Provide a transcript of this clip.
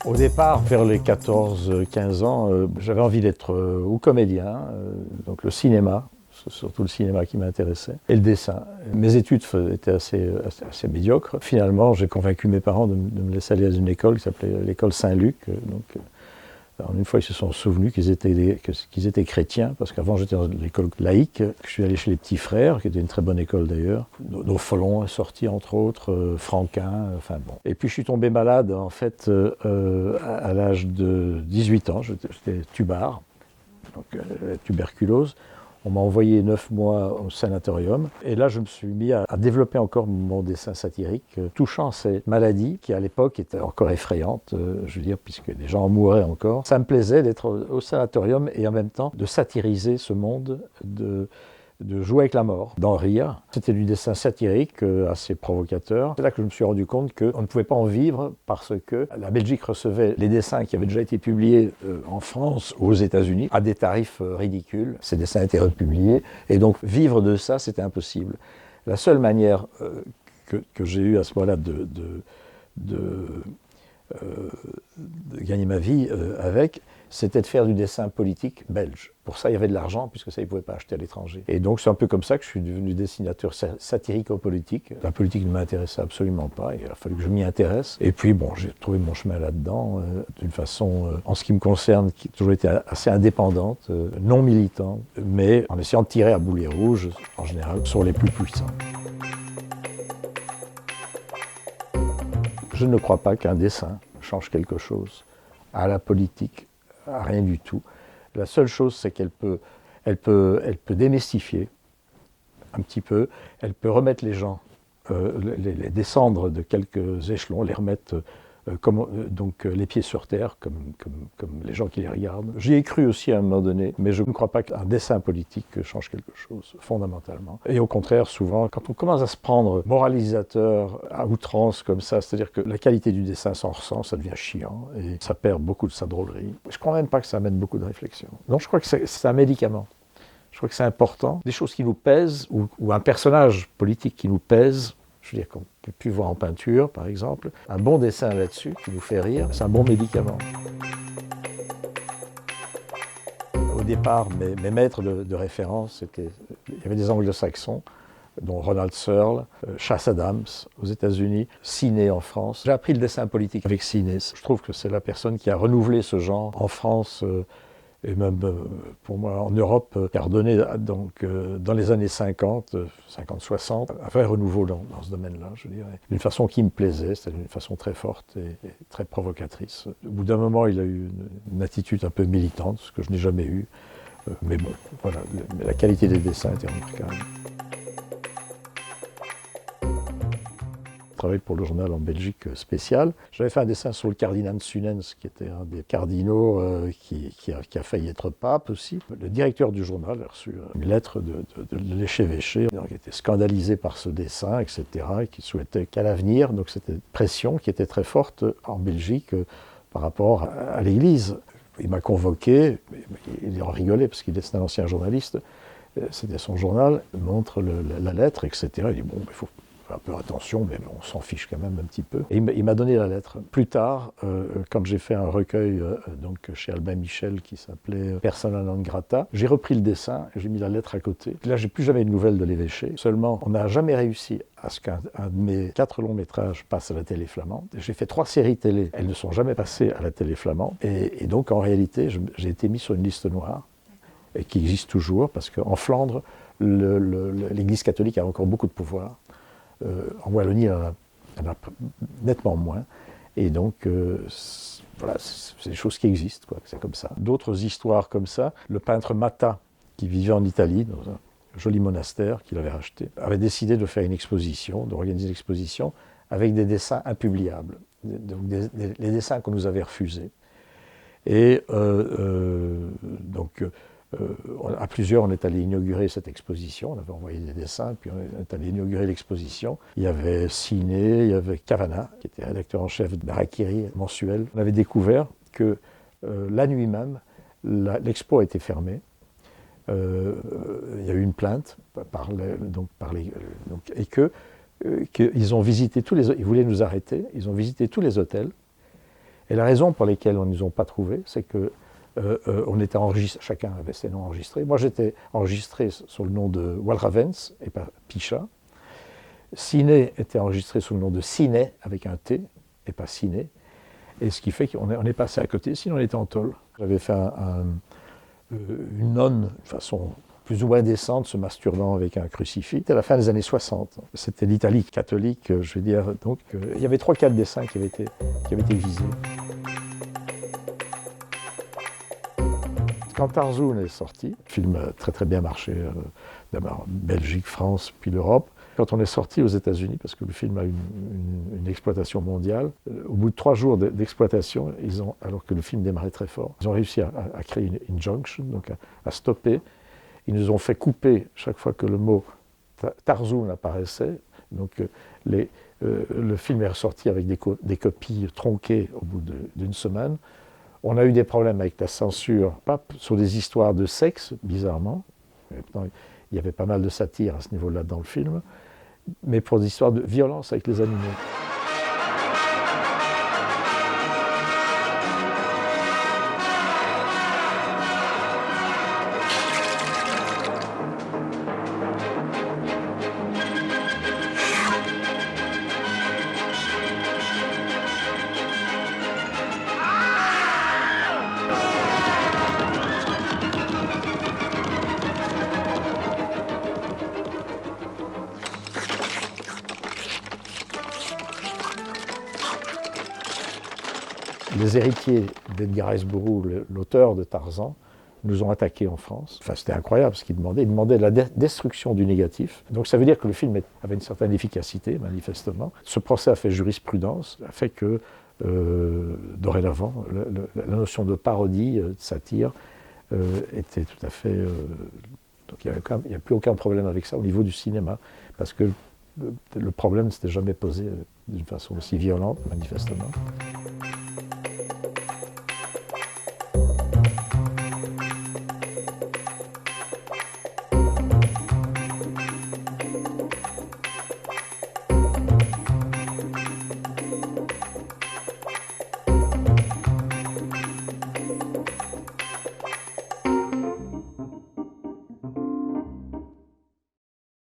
Au départ, vers les 14-15 ans, j'avais envie d'être ou comédien, donc le cinéma, c'est surtout le cinéma qui m'intéressait, et le dessin. Mes études étaient assez médiocres. Finalement, j'ai convaincu mes parents de me laisser aller à une école qui s'appelait l'école Saint-Luc. Alors une fois, ils se sont souvenus qu'ils étaient chrétiens, parce qu'avant j'étais dans l'école laïque. Je suis allé chez les Petits Frères, qui était une très bonne école d'ailleurs. Folon est sorti entre autres, Franquin, enfin bon. Et puis je suis tombé malade en fait à l'âge de 18 ans. J'étais tubard, donc tuberculose. On m'a envoyé 9 mois au sanatorium. Et là, je me suis mis à développer encore mon dessin satirique, touchant cette maladie qui, à l'époque, était encore effrayante, je veux dire, puisque les gens en mouraient encore. Ça me plaisait d'être au sanatorium et en même temps de satiriser ce monde, de jouer avec la mort, d'en rire. C'était du dessin satirique assez provocateur. C'est là que je me suis rendu compte qu'on ne pouvait pas en vivre parce que la Belgique recevait les dessins qui avaient déjà été publiés en France ou aux États-Unis à des tarifs ridicules. Ces dessins étaient republiés et donc vivre de ça, c'était impossible. La seule manière que j'ai eue à ce moment-là de gagner ma vie avec, c'était de faire du dessin politique belge. Pour ça, il y avait de l'argent, puisque ça, ils ne pouvaient pas acheter à l'étranger. Et donc, c'est un peu comme ça que je suis devenu dessinateur satirico-politique. La politique ne m'intéressait absolument pas, il a fallu que je m'y intéresse. Et puis, bon, j'ai trouvé mon chemin là-dedans, d'une façon, en ce qui me concerne, qui a toujours été assez indépendante, non militante, mais en essayant de tirer à boulet rouge, en général, sur les plus puissants. Je ne crois pas qu'un dessin change quelque chose à la politique, à rien du tout. La seule chose, c'est qu'elle peut démystifier un petit peu, elle peut remettre les gens, les descendre de quelques échelons, les remettre les pieds sur terre, comme les gens qui les regardent. J'y ai cru aussi à un moment donné, mais je ne crois pas qu'un dessin politique change quelque chose, fondamentalement. Et au contraire, souvent, quand on commence à se prendre moralisateur à outrance comme ça, c'est-à-dire que la qualité du dessin s'en ressent, ça devient chiant, et ça perd beaucoup de sa drôlerie. Je ne crois même pas que ça amène beaucoup de réflexion. Donc je crois que c'est un médicament. Je crois que c'est important. Des choses qui nous pèsent, ou un personnage politique qui nous pèse, je veux dire qu'on peut plus voir en peinture, par exemple. Un bon dessin là-dessus, qui nous fait rire, c'est un bon médicament. Au départ, mes maîtres de référence, il y avait des anglo-saxons, dont Ronald Searle, Chas Adams aux États-Unis, Ciné en France. J'ai appris le dessin politique avec Ciné. Je trouve que c'est la personne qui a renouvelé ce genre en France, et même pour moi en Europe, qui a redonné dans les années 50, 50-60, un vrai renouveau dans ce domaine-là, je dirais. D'une façon qui me plaisait, c'était une façon très forte et très provocatrice. Au bout d'un moment, il a eu une attitude un peu militante, ce que je n'ai jamais eu. Mais bon, voilà, la qualité des dessins était remarquable. Je travaillais pour le journal en Belgique spécial. J'avais fait un dessin sur le cardinal Sunens, qui était un des cardinaux qui a failli être pape aussi. Le directeur du journal a reçu une lettre de l'échevêché, qui était scandalisé par ce dessin, etc., et qui souhaitait qu'à l'avenir, donc c'était une pression qui était très forte en Belgique par rapport à l'Église. Il m'a convoqué, il en rigolait parce qu'il est un ancien journaliste, c'était son journal, il montre la lettre, etc. Il dit, bon, il faut un peu attention, mais on s'en fiche quand même un petit peu. Et il m'a donné la lettre. Plus tard, quand j'ai fait un recueil donc chez Albin Michel qui s'appelait Persona non grata, j'ai repris le dessin et j'ai mis la lettre à côté. Là, j'ai plus jamais de nouvelles de l'évêché. Seulement, on n'a jamais réussi à ce qu'un de mes 4 longs métrages passe à la télé flamande. J'ai fait 3 séries télé, elles ne sont jamais passées à la télé flamande. Et donc, en réalité, j'ai été mis sur une liste noire, et qui existe toujours, parce qu'en Flandre, l'Église catholique a encore beaucoup de pouvoir. En Wallonie, elle en a nettement moins. Et donc, voilà, c'est des choses qui existent, quoi. C'est comme ça. D'autres histoires comme ça, le peintre Matta, qui vivait en Italie, dans un joli monastère qu'il avait racheté, avait décidé de faire une exposition, d'organiser une exposition avec des dessins impubliables, donc les dessins qu'on nous avait refusés. Et à plusieurs, on est allé inaugurer cette exposition. On avait envoyé des dessins, puis on est allé inaugurer l'exposition. Il y avait Ciné, il y avait Cavana, qui était rédacteur en chef d'Harakiri mensuel. On avait découvert que la nuit même, l'expo a été fermée. Il y a eu une plainte et qu'ils ont visité ils voulaient nous arrêter. Ils ont visité tous les hôtels. Et la raison pour laquelle on ne nous a pas trouvés, c'est que on était enregistré, chacun avait ses noms enregistrés. Moi, j'étais enregistré sous le nom de Walravens et pas Picha. Ciné était enregistré sous le nom de Ciné avec un T et pas Ciné. Et ce qui fait qu'on est passé à côté, sinon on était en tôle. J'avais fait une nonne de façon plus ou moins décente, se masturbant avec un crucifix. C'était à la fin des années 60. C'était l'Italie catholique, je veux dire. Donc il y avait 3-4 dessins qui avaient été visés. Quand Tarzoun est sorti, film très très bien marché, d'abord Belgique, France, puis l'Europe. Quand on est sorti aux États-Unis, parce que le film a une exploitation mondiale, au bout de 3 jours d'exploitation, alors que le film démarrait très fort, ils ont réussi à créer une injunction, donc à stopper. Ils nous ont fait couper chaque fois que le mot Tarzoun apparaissait. Donc le film est ressorti avec des copies tronquées au bout d'une semaine. On a eu des problèmes avec la censure, pas sur des histoires de sexe, bizarrement. Il y avait pas mal de satire à ce niveau-là dans le film, mais pour des histoires de violence avec les animaux. Les héritiers d'Edgar Rice Burroughs, l'auteur de Tarzan, nous ont attaqués en France. Enfin, c'était incroyable ce qu'ils demandaient. Ils demandaient la destruction du négatif. Donc ça veut dire que le film avait une certaine efficacité, manifestement. Ce procès a fait jurisprudence, a fait que, dorénavant, la notion de parodie, de satire, était tout à fait... donc il n'y a plus aucun problème avec ça au niveau du cinéma, parce que le problème ne s'était jamais posé d'une façon aussi violente, manifestement.